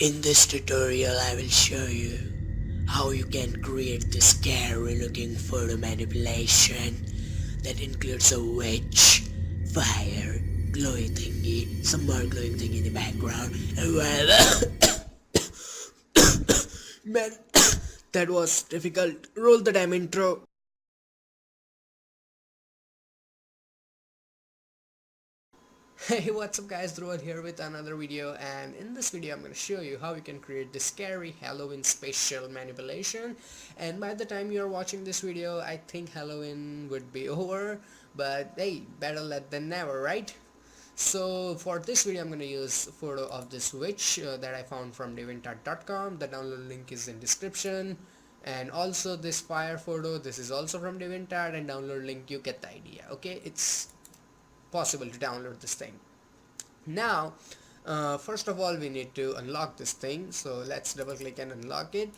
In this tutorial I will show you how you can create this scary looking photo manipulation that includes a witch, fire, glowing thingy, some more glowing thing in the background, and well, man, that was difficult. Roll the damn intro. Hey, what's up guys, Dhruvad here with another video, and in this video I'm going to show you how you can create this scary Halloween special manipulation. And by the time you're watching this video I think Halloween would be over, but hey, better late than never, right? So for this video I'm going to use a photo of this witch that I found from DeviantArt.com. The download link is in description, and also this fire photo, this is also from DeviantArt, and download link, you get the idea. Okay, it's possible to download this thing. Now first of all we need to unlock this thing, so let's double click and unlock it.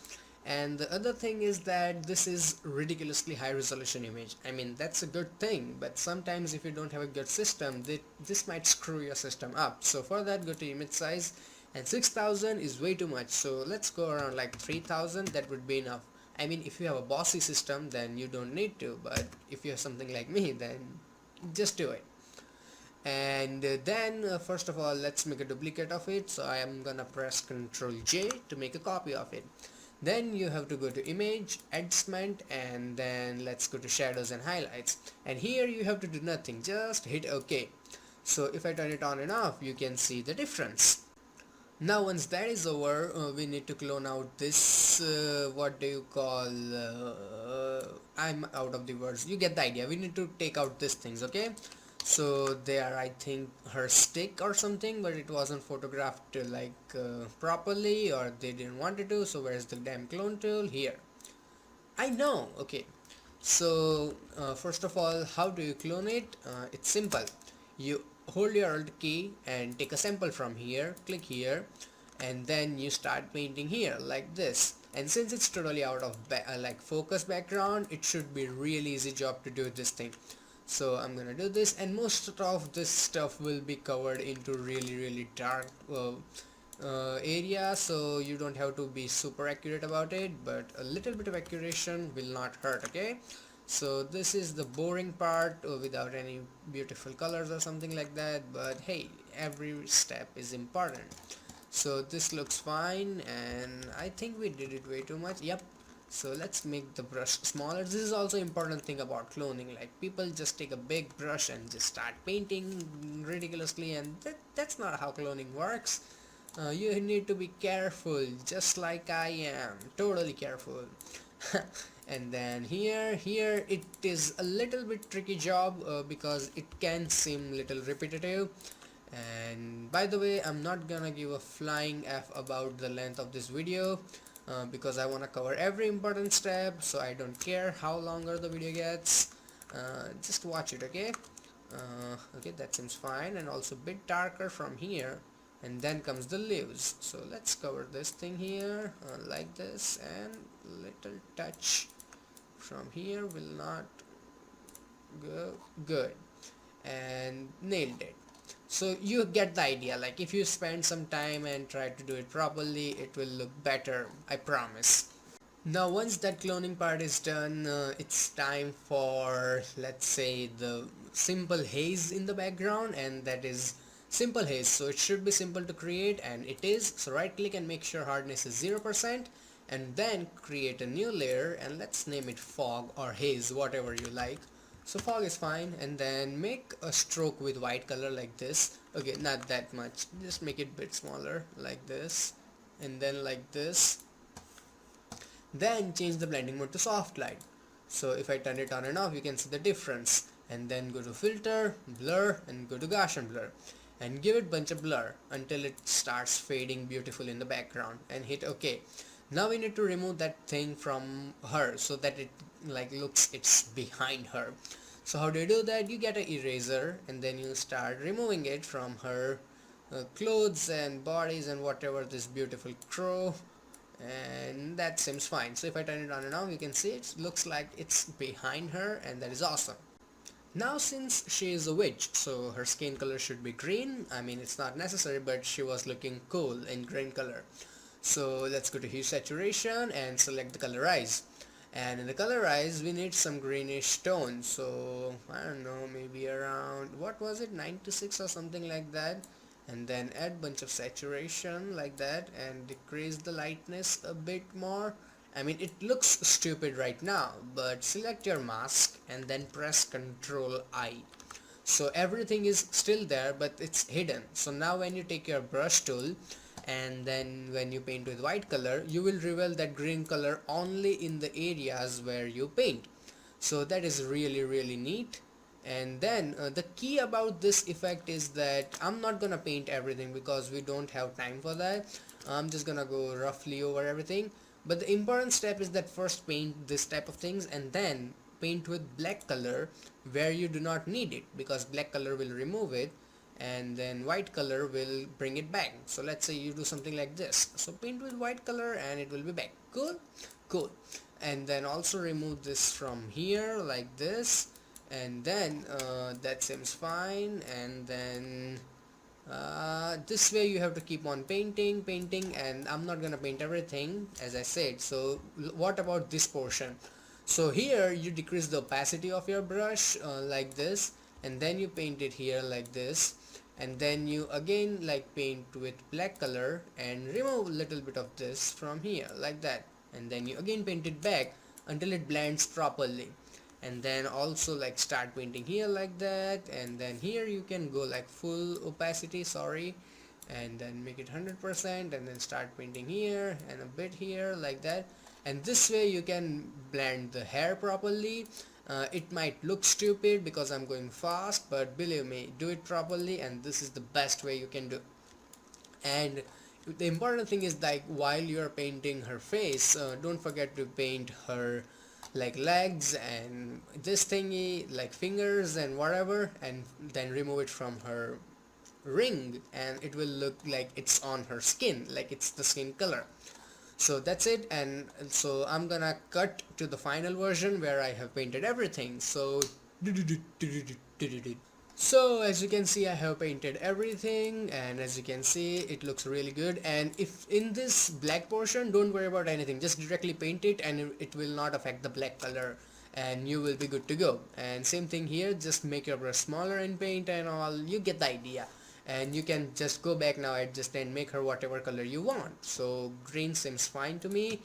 And the other thing is that this is ridiculously high resolution image. I mean, that's a good thing, but sometimes if you don't have a good system, this might screw your system up. So for that, go to image size, and 6000 is way too much, so let's go around like 3000. That would be enough. I mean, if you have a bossy system then you don't need to, but if you have something like me, then just do it. And then first of all, let's make a duplicate of it, so I am gonna press Ctrl J to make a copy of it. Then you have to go to image, adjustment, and then let's go to shadows and highlights, and here you have to do nothing, just hit OK. So if I turn it on and off, you can see the difference. Now once that is over, we need to clone out this what do you call I'm out of the words, you get the idea. We need to take out these things, okay? So they are, I think, her stick or something, but it wasn't photographed properly, or they didn't want it to. So where's the damn clone tool? Here. I know. Okay, so first of all, how do you clone it? It's simple. You hold your alt key and take a sample from here, click here, and then you start painting here like this. And since it's totally out of focus background, it should be really easy job to do this thing. So I'm gonna do this, and most of this stuff will be covered into really dark area, so you don't have to be super accurate about it, but a little bit of accuracy will not hurt. Okay, so this is the boring part without any beautiful colors or something like that, but hey, every step is important. So this looks fine, and I think we did it way too much. Yep. So let's make the brush smaller. This is also important thing about cloning, like people just take a big brush and just start painting ridiculously, and that's not how cloning works. You need to be careful, just like I am, totally careful. And then here it is a little bit tricky job because it can seem little repetitive. And by the way, I'm not gonna give a flying F about the length of this video because I want to cover every important step, so I don't care how longer the video gets. Just watch it. Okay, okay, that seems fine, and also a bit darker from here, and then comes the leaves. So let's cover this thing here like this, and little touch from here will not go good, and nailed it. So you get the idea, like if you spend some time and try to do it properly, it will look better, I promise. Now once that cloning part is done, it's time for, let's say, the simple haze in the background, and that is simple haze. So it should be simple to create, and it is. So right click and make sure hardness is 0%, and then create a new layer, and let's name it fog or haze, whatever you like. So fog is fine, and then make a stroke with white color like this. Okay, not that much, just make it a bit smaller like this, and then like this. Then change the blending mode to soft light. So if I turn it on and off, you can see the difference. And then go to filter, blur, and go to Gaussian blur, and give it bunch of blur until it starts fading beautiful in the background, and hit OK. Now we need to remove that thing from her so that it looks it's behind her. So how do you do that? You get an eraser, and then you start removing it from her clothes and bodies and whatever, this beautiful crow, and that seems fine. So if I turn it on and off, you can see it looks like it's behind her, and that is awesome. Now since she is a witch, so her skin color should be green. I mean, it's not necessary, but she was looking cool in green color. So let's go to hue saturation and select the colorize. And in the colorize we need some greenish tone, so I don't know, maybe around, what was it, 96 or something like that. And then add bunch of saturation like that and decrease the lightness a bit more. I mean, it looks stupid right now, but select your mask and then press Ctrl I. So everything is still there, but it's hidden. So now when you take your brush tool and then when you paint with white color, you will reveal that green color only in the areas where you paint. So that is really neat. And then the key about this effect is that I'm not gonna paint everything because we don't have time for that. I'm just gonna go roughly over everything, but the important step is that first paint this type of things and then paint with black color where you do not need it, because black color will remove it and then white color will bring it back. So let's say you do something like this, so paint with white color and it will be back. Cool. And then also remove this from here like this, and then that seems fine. And then this way you have to keep on painting, and I'm not gonna paint everything as I said. So what about this portion? So here you decrease the opacity of your brush like this, and then you paint it here like this, and then you again like paint with black color and remove a little bit of this from here like that, and then you again paint it back until it blends properly. And then also like start painting here like that, and then here you can go like full opacity, sorry, and then make it 100%, and then start painting here and a bit here like that. And this way you can blend the hair properly. It might look stupid because I'm going fast, but believe me, do it properly and this is the best way you can do. And the important thing is, like, while you're painting her face, don't forget to paint her like legs and this thingy, like fingers and whatever, and then remove it from her ring and it will look like it's on her skin, like it's the skin color. So that's it. And so I'm gonna cut to the final version where I have painted everything. So as you can see, I have painted everything, and as you can see, it looks really good. And if in this black portion, don't worry about anything, just directly paint it and it will not affect the black color and you will be good to go. And same thing here, just make your brush smaller and paint and all, you get the idea. And you can just go back now, adjust and make her whatever color you want. So green seems fine to me.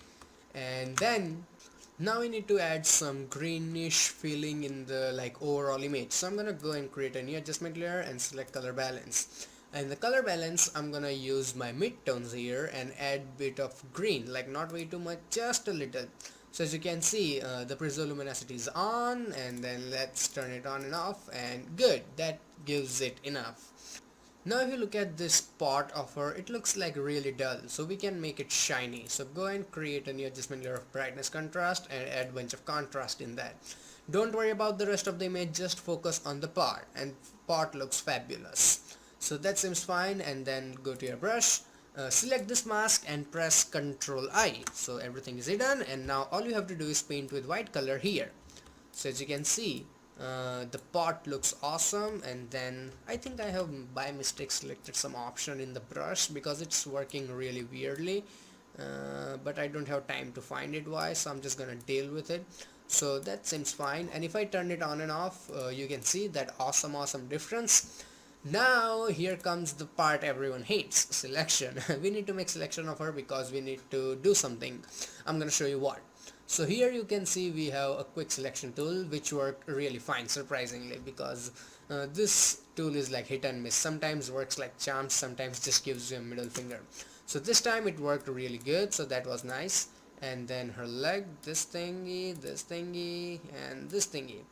And then now we need to add some greenish feeling in the like overall image. So I'm gonna go and create a new adjustment layer and select color balance. And the color balance, I'm gonna use my midtones here and add bit of green, like not way too much, just a little. So as you can see, the piezo luminosity is on, and then let's turn it on and off, and good, that gives it enough. Now if you look at this part of her, it looks like really dull, so we can make it shiny. So go and create a new adjustment layer of brightness contrast and add a bunch of contrast in that. Don't worry about the rest of the image, just focus on the part, and part looks fabulous. So that seems fine. And then go to your brush, select this mask and press Ctrl I. So everything is hidden, and now all you have to do is paint with white color here. So as you can see, the pot looks awesome. And then I think I have by mistake selected some option in the brush because it's working really weirdly, but I don't have time to find it why, so I'm just gonna deal with it. So that seems fine, and if I turn it on and off, you can see that awesome difference. Now here comes the part everyone hates, selection. We need to make selection of her because we need to do something. I'm gonna show you what. So here you can see we have a quick selection tool which worked really fine, surprisingly, because this tool is like hit and miss. Sometimes works like charms, sometimes just gives you a middle finger. So this time it worked really good, so that was nice. And then her leg, this thingy, and this thingy.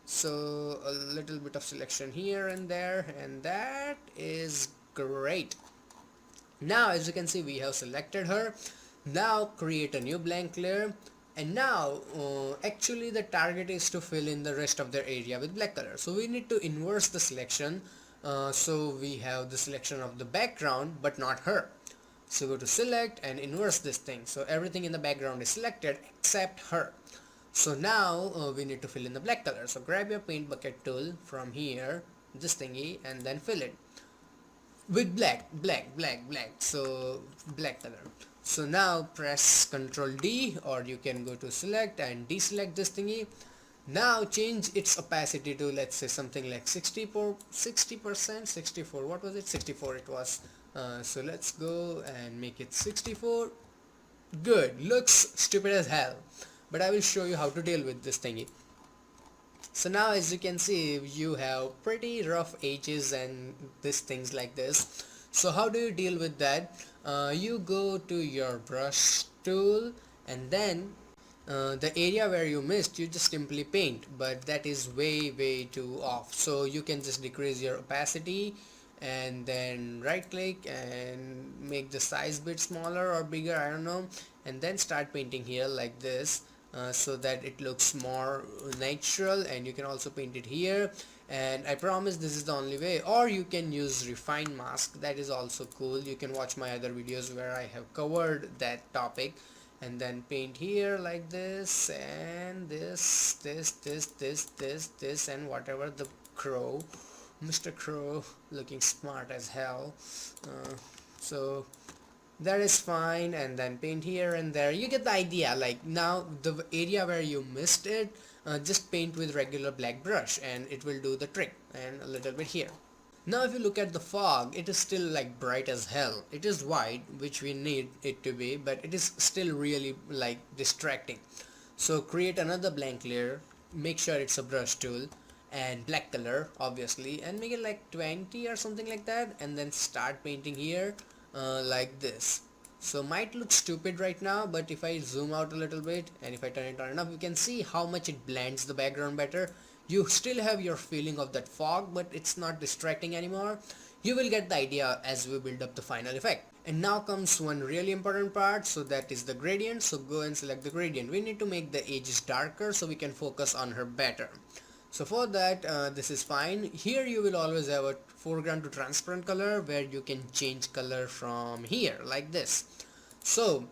So a little bit of selection here and there, and that is great. Now as you can see, we have selected her. Now create a new blank layer, and now actually the target is to fill in the rest of their area with black color. So we need to inverse the selection. So we have the selection of the background but not her. So go to select and inverse this thing, so everything in the background is selected except her. So now we need to fill in the black color. So grab your paint bucket tool from here, this thingy, and then fill it with black, so black color. So now press Ctrl D, or you can go to select and deselect this thingy. Now change its opacity to, let's say, something like 60%, 64, what was it, 64 it was. So let's go and make it 64. Good, looks stupid as hell, but I will show you how to deal with this thingy. So now as you can see, you have pretty rough edges and these things like this. So how do you deal with that? You go to your brush tool, and then the area where you missed, you just simply paint, but that is way too off. So you can just decrease your opacity and then right click and make the size bit smaller or bigger, I don't know, and then start painting here like this, so that it looks more natural. And you can also paint it here, and I promise this is the only way. Or you can use refine mask, that is also cool. You can watch my other videos where I have covered that topic. And then paint here like this, and this, and whatever the crow, Mr. Crow looking smart as hell. So that is fine, and then paint here and there. You get the idea. Like now the area where you missed it, just paint with regular black brush and it will do the trick, and a little bit here. Now if you look at the fog, it is still like bright as hell. It is white, which we need it to be, but it is still really like distracting. So create another blank layer, make sure it's a brush tool, and black color obviously, and make it like 20 or something like that, and then start painting here like this. So might look stupid right now, but if I zoom out a little bit and if I turn it on enough, you can see how much it blends the background better. You still have your feeling of that fog, but it's not distracting anymore. You will get the idea as we build up the final effect. And now comes one really important part, so that is the gradient. So go and select the gradient. We need to make the edges darker so we can focus on her better. So for that, this is fine. Here you will always have a foreground to transparent color where you can change color from here like this. So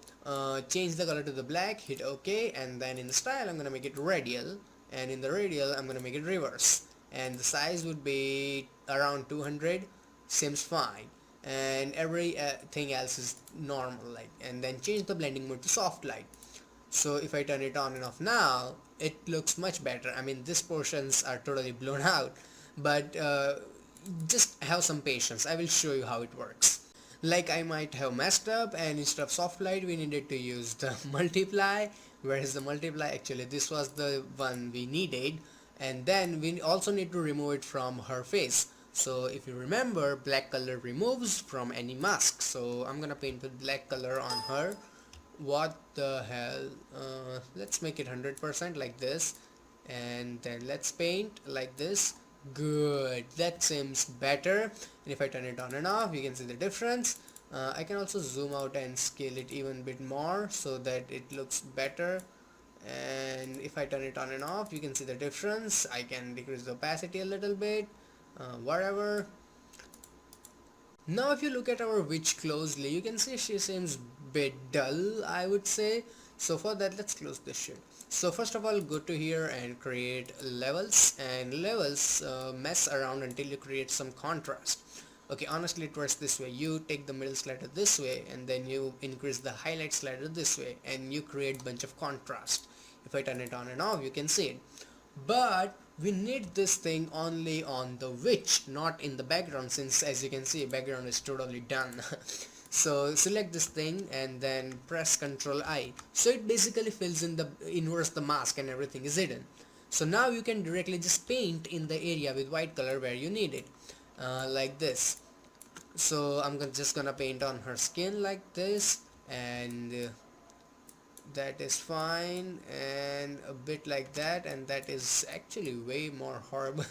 change the color to the black, hit OK, and then in the style I'm gonna make it radial, and in the radial I'm gonna make it reverse, and the size would be around 200. Seems fine, and everything else is normal, like. And then change the blending mode to soft light. So if I turn it on and off now, it looks much better. I mean, these portions are totally blown out, but just have some patience. I will show you how it works. Like I might have messed up, and instead of soft light we needed to use the multiply. Where is the multiply? Actually this was the one we needed. And then we also need to remove it from her face. So if you remember, black color removes from any mask. So I'm gonna paint with black color on her. What the hell, let's make it 100% like this, and then let's paint like this. Good, that seems better. And if I turn it on and off, you can see the difference. I can also zoom out and scale it even bit more so that it looks better. And if I turn it on and off, you can see the difference. I can decrease the opacity a little bit, whatever. Now if you look at our witch closely, you can see she seems bit dull, I would say. So for that, let's close this shit. So first of all, go to here and create levels, and levels mess around until you create some contrast. Okay, honestly it works this way. You take the middle slider this way, and then you increase the highlight slider this way, and you create bunch of contrast. If I turn it on and off, you can see it. But we need this thing only on the witch, not in the background, since as you can see background is totally done. So select this thing and then press Ctrl I. So it basically fills in the inverse the mask and everything is hidden. So now you can directly just paint in the area with white color where you need it, like this. So I'm just gonna paint on her skin like this, and that is fine, and a bit like that, and that is actually way more horrible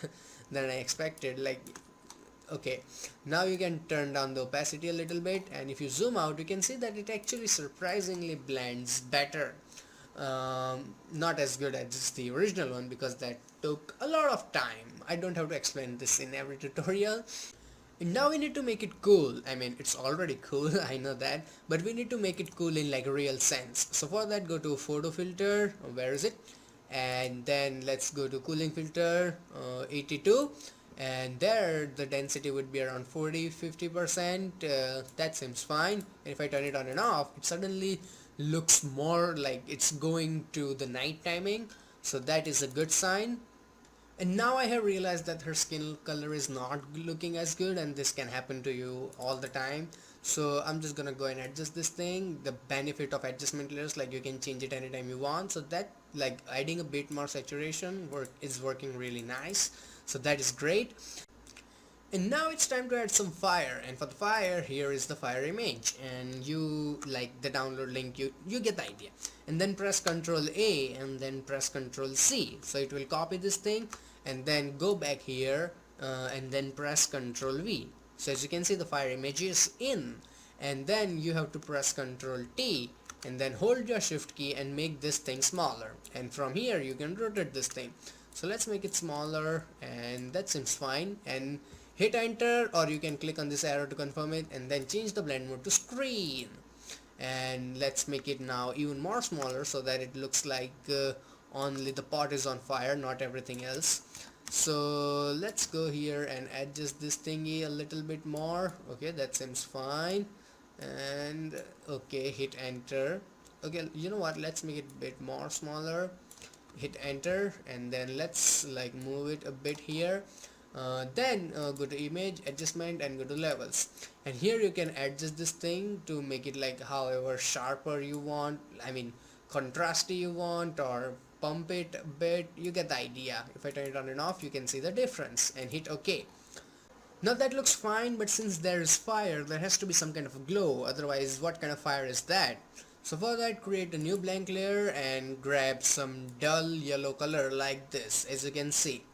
than I expected. Like, okay, now you can turn down the opacity a little bit, and if you zoom out you can see that it actually surprisingly blends better. Not as good as the original one because that took a lot of time. I don't have to explain this in every tutorial. And now we need to make it cool. I mean, it's already cool, I know that, but we need to make it cool in like a real sense. So for that, go to photo filter. Where is it? and then let's go to cooling filter, 82, and there the density would be around 40-50%. That seems fine. And if I turn it on and off, it suddenly looks more like it's going to the night timing, so that is a good sign. And now I have realized that her skin color is not looking as good, and this can happen to you all the time. So I'm just gonna go and adjust this thing. The benefit of adjustment layers, like you can change it anytime you want, so that like adding a bit more saturation is working really nice, so that is great. And now it's time to add some fire, and for the fire, here is the fire image, and you like the download link, you get the idea. And then press Ctrl A and then press Ctrl C, so it will copy this thing, and then go back here, and then press Ctrl V. So as you can see, the fire image is in, and then you have to press Ctrl T and then hold your shift key and make this thing smaller, and from here you can rotate this thing. So let's make it smaller, and that seems fine, and hit enter, or you can click on this arrow to confirm it, and then change the blend mode to screen. And let's make it now even more smaller so that it looks like only the pot is on fire, not everything else. So let's go here and adjust this thingy a little bit more. Okay, that seems fine. And okay, hit enter. Okay, you know what, let's make it a bit more smaller. Hit enter, and then let's like move it a bit here. Then go to image adjustment and go to levels, and here you can adjust this thing to make it like however sharper you want, I mean contrasty you want, or pump it a bit. You get the idea. If I turn it on and off, you can see the difference, and hit OK. Now that looks fine, but since there is fire, there has to be some kind of a glow, otherwise what kind of fire is that? So for that, create a new blank layer and grab some dull yellow color like this, as you can see.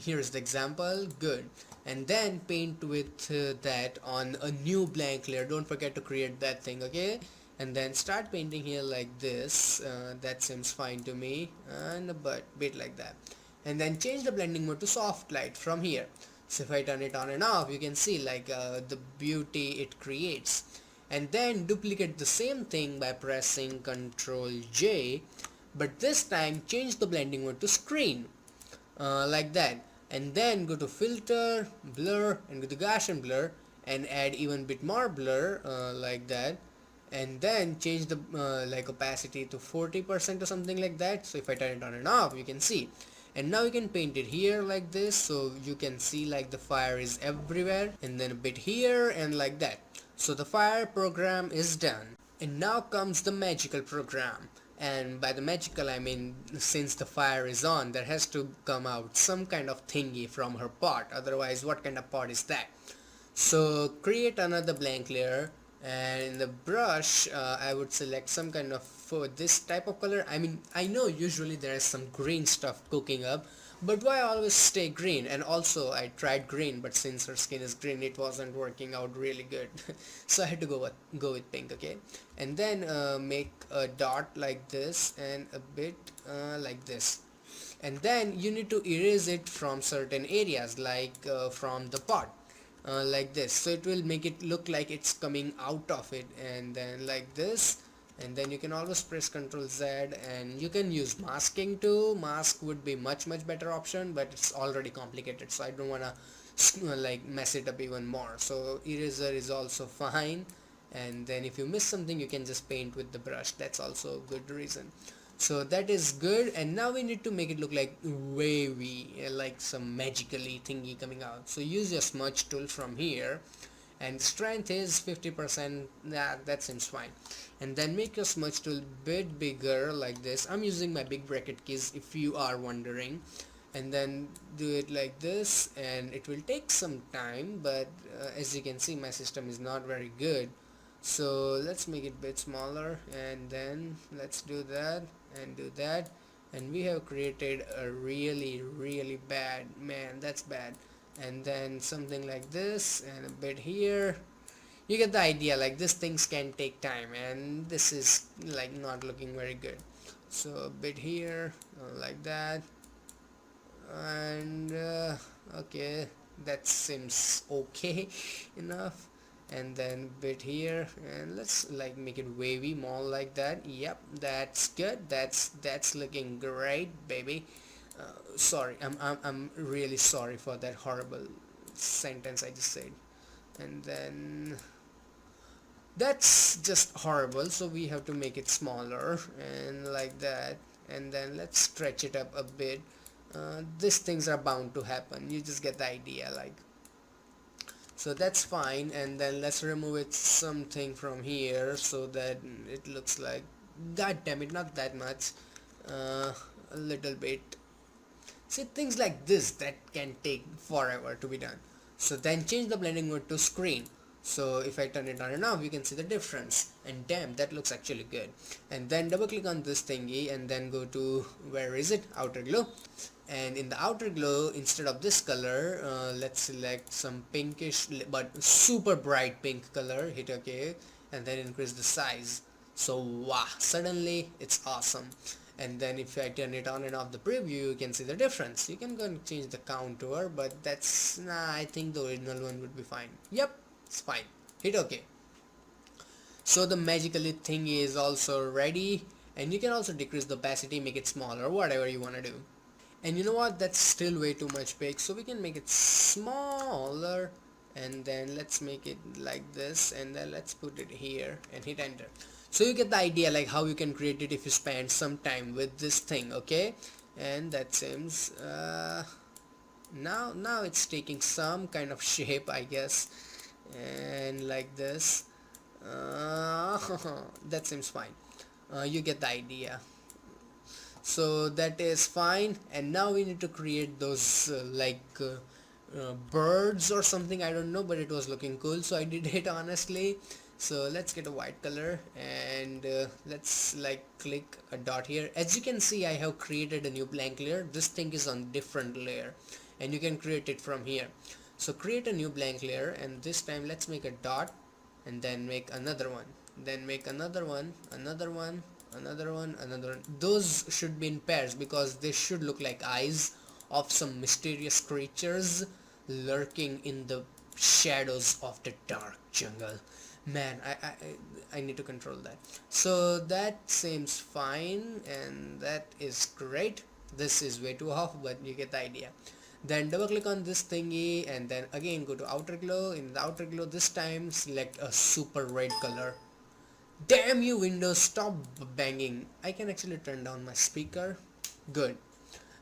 Here's the example, good. And then paint with that on a new blank layer. Don't forget to create that thing, okay? And then start painting here like this. That seems fine to me, and a bit like that. And then change the blending mode to soft light from here. So if I turn it on and off, you can see like the beauty it creates. And then duplicate the same thing by pressing Ctrl J, but this time change the blending mode to screen, like that. And then go to filter, blur, and go to Gaussian blur, and add even bit more blur, like that. And then change the like opacity to 40% or something like that. So if I turn it on and off, you can see. And now you can paint it here like this, so you can see like the fire is everywhere, and then a bit here and like that. So the fire program is done. And now comes the magical program. And by the magical, I mean, since the fire is on, there has to come out some kind of thingy from her pot, otherwise what kind of pot is that? So create another blank layer, and in the brush I would select some kind of this type of color. I mean, I know usually there is some green stuff cooking up, but why always stay green? And also I tried green, but since her skin is green, it wasn't working out really good. So I had to go with pink, okay? And then make a dot like this and a bit like this. And then you need to erase it from certain areas, like from the pot, like this, so it will make it look like it's coming out of it, and then like this. And then you can always press Ctrl Z, and you can use masking too. Mask would be much better option, but it's already complicated, so I don't wanna like mess it up even more. So eraser is also fine, and then if you miss something, you can just paint with the brush. That's also a good reason. So that is good. And now we need to make it look like wavy, like some magically thingy coming out. So use your smudge tool from here, and strength is 50%. That seems fine. And then make your smudge tool bit bigger like this. I'm using my big bracket keys if you are wondering. And then do it like this, and it will take some time, but as you can see, my system is not very good. So let's make it a bit smaller, and then let's do that and do that, and we have created a really bad, man, that's bad. And then something like this, and a bit here. You get the idea, like these things can take time, and this is like not looking very good. So a bit here, like that. And okay, that seems okay enough. and then bit here, and let's like make it wavy more like that. Yep, that's good. That's looking great, baby. Sorry, I'm really sorry for that horrible sentence I just said. And then that's just horrible, so we have to make it smaller and like that, and then let's stretch it up a bit. These things are bound to happen, you just get the idea, like, so that's fine. And then let's remove it something from here so that it looks like, god damn it, not that much, a little bit. See, things like this that can take forever to be done. So then change the blending mode to screen. So if I turn it on and off, you can see the difference. And damn, that looks actually good. And then double click on this thingy and then go to, where is it? Outer glow. And in the outer glow, instead of this color, let's select some pinkish but super bright pink color. Hit OK. And then increase the size. So wow, suddenly it's awesome. And then if I turn it on and off the preview, you can see the difference. You can go and change the contour, but that's, nah, I think the original one would be fine. Yep, it's fine. Hit OK. So the magically thing is also ready, and you can also decrease the opacity, make it smaller, whatever you want to do. And you know what, that's still way too much big, so we can make it smaller, and then let's make it like this, and then let's put it here and hit enter. So you get the idea, like how you can create it if you spend some time with this thing. Okay, and that seems now it's taking some kind of shape, I guess, and like this. That seems fine. You get the idea. So that is fine, and now we need to create those birds or something, I don't know, but it was looking cool, so I did it honestly. So let's get a white color, and let's like click a dot here. As you can see, I have created a new blank layer. This thing is on different layer, and you can create it from here. So create a new blank layer, and this time let's make a dot, and then make another one, then make another one, another one, another one, another one. Those should be in pairs because they should look like eyes of some mysterious creatures lurking in the shadows of the dark jungle. Man, I need to control that. So that seems fine, and that is great. This is way too off, but you get the idea. Then double click on this thingy, and then again go to outer glow. In the outer glow, this time select a super red color. Damn you, Windows, stop banging. I can actually turn down my speaker. Good.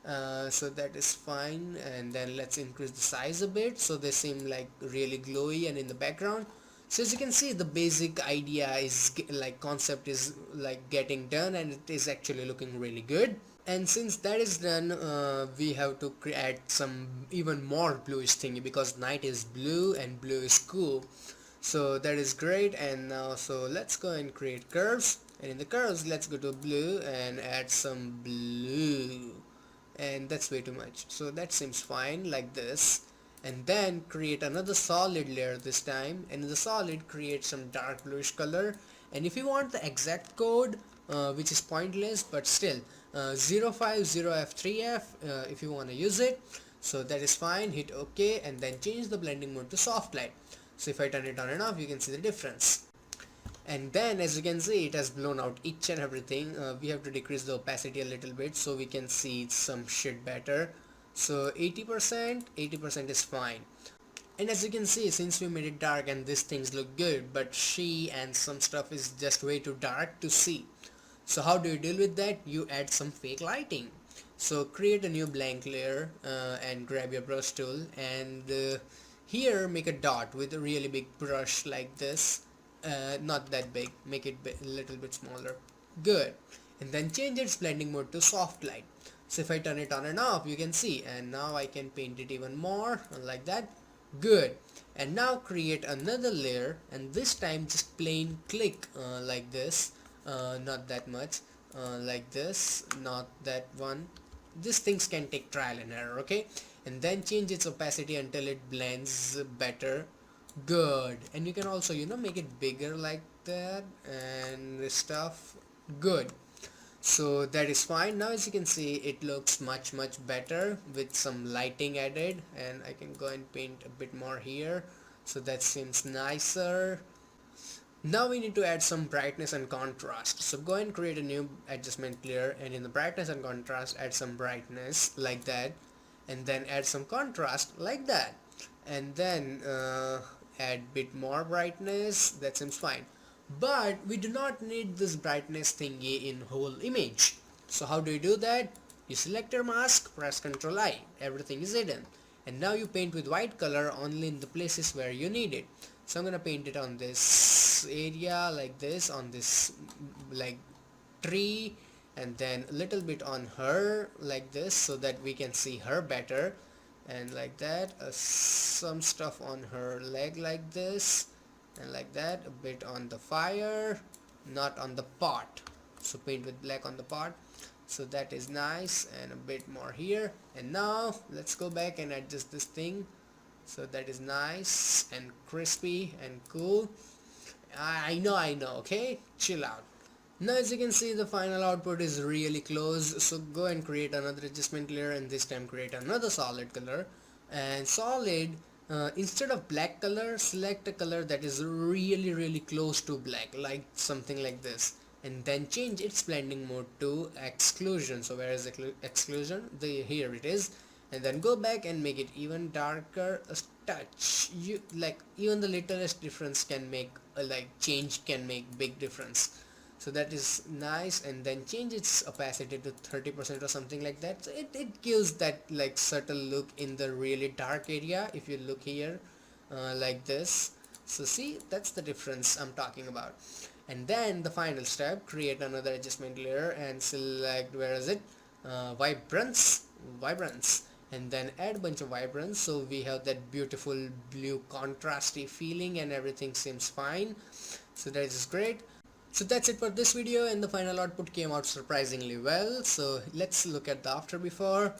So that is fine, and then let's increase the size a bit so they seem like really glowy and in the background. So as you can see, the basic idea is like concept is like getting done, and it is actually looking really good. And since that is done, we have to create some even more bluish thingy because night is blue and blue is cool. So that is great. And now, so let's go and create curves, and in the curves let's go to blue and add some blue, and that's way too much, so that seems fine like this. And then create another solid layer this time, and in the solid create some dark bluish color. And if you want the exact code, which is pointless but still, 050F3F, if you want to use it, so that is fine. Hit OK, and then change the blending mode to soft light. So if I turn it on and off, you can see the difference. And then as you can see, it has blown out each and everything. We have to decrease the opacity a little bit so we can see some shit better. So 80% is fine. And as you can see, since we made it dark and these things look good, but she and some stuff is just way too dark to see. So how do you deal with that? You add some fake lighting. So create a new blank layer, and grab your brush tool, and here make a dot with a really big brush like this. Not that big, make it a little bit smaller. Good. And then change its blending mode to soft light. So if I turn it on and off, you can see, and now I can paint it even more like that. Good. And now create another layer, and this time just plain click like this, not that much, like this, not that one. These things can take trial and error, okay? And then change its opacity until it blends better. Good. And you can also, you know, make it bigger like that and stuff. Good. So that is fine. Now as you can see, it looks much better with some lighting added, and I can go and paint a bit more here. so that seems nicer. Now we need to add some brightness and contrast, so go and create a new adjustment layer, and in the brightness and contrast add some brightness like that, and then add some contrast like that, and then add bit more brightness. That seems fine, but we do not need this brightness thingy in whole image. So how do you do that? You select your mask, press Ctrl I, everything is hidden, and now you paint with white color only in the places where you need it. So I'm gonna paint it on this area like this, on this like tree, and then a little bit on her like this, so that we can see her better, and like that, some stuff on her leg like this, and like that, a bit on the fire, not on the pot, so paint with black on the pot, so that is nice, and a bit more here. And now let's go back and adjust this thing, so that is nice and crispy and cool. I know, okay, chill out. Now as you can see, the final output is really close, so go and create another adjustment layer, and this time create another solid color. And solid, instead of black color, select a color that is really close to black, like something like this, and then change its blending mode to exclusion. So where is exclusion? Here it is. And then go back and make it even darker a touch. You like, even the littlest difference can make change can make big difference, so that is nice. And then change its opacity to 30% or something like that, so it gives that like subtle look in the really dark area. If you look here, like this, so see, that's the difference I'm talking about. And then the final step, create another adjustment layer and select, where is it, vibrance, and then add a bunch of vibrance, so we have that beautiful blue contrasty feeling, and everything seems fine, so that is great. So that's it for this video, and the final output came out surprisingly well. So let's look at the after before.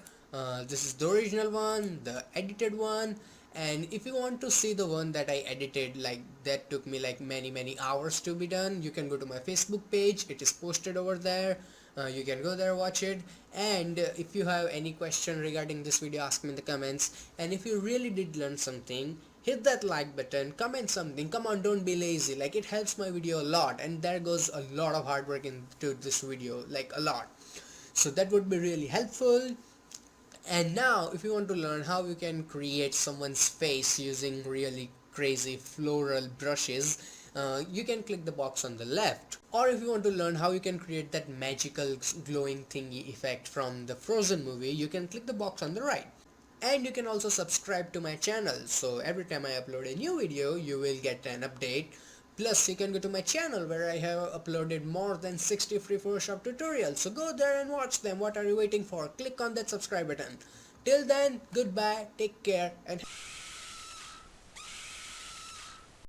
This is the original one, the edited one, and if you want to see the one that I edited, like that took me like many hours to be done, you can go to my Facebook page, it is posted over there. You can go there, watch it, and if you have any question regarding this video, ask me in the comments. And if you really did learn something, hit that like button, comment something, come on, don't be lazy, like it helps my video a lot, and there goes a lot of hard work into this video, like a lot, so that would be really helpful. And now if you want to learn how you can create someone's face using really crazy floral brushes, you can click the box on the left. Or if you want to learn how you can create that magical glowing thingy effect from the Frozen movie, you can click the box on the right. And you can also subscribe to my channel, so every time I upload a new video you will get an update. Plus you can go to my channel where I have uploaded more than 60 free Photoshop tutorials, so go there and watch them. What are you waiting for? Click on that subscribe button. Till then, goodbye, take care, and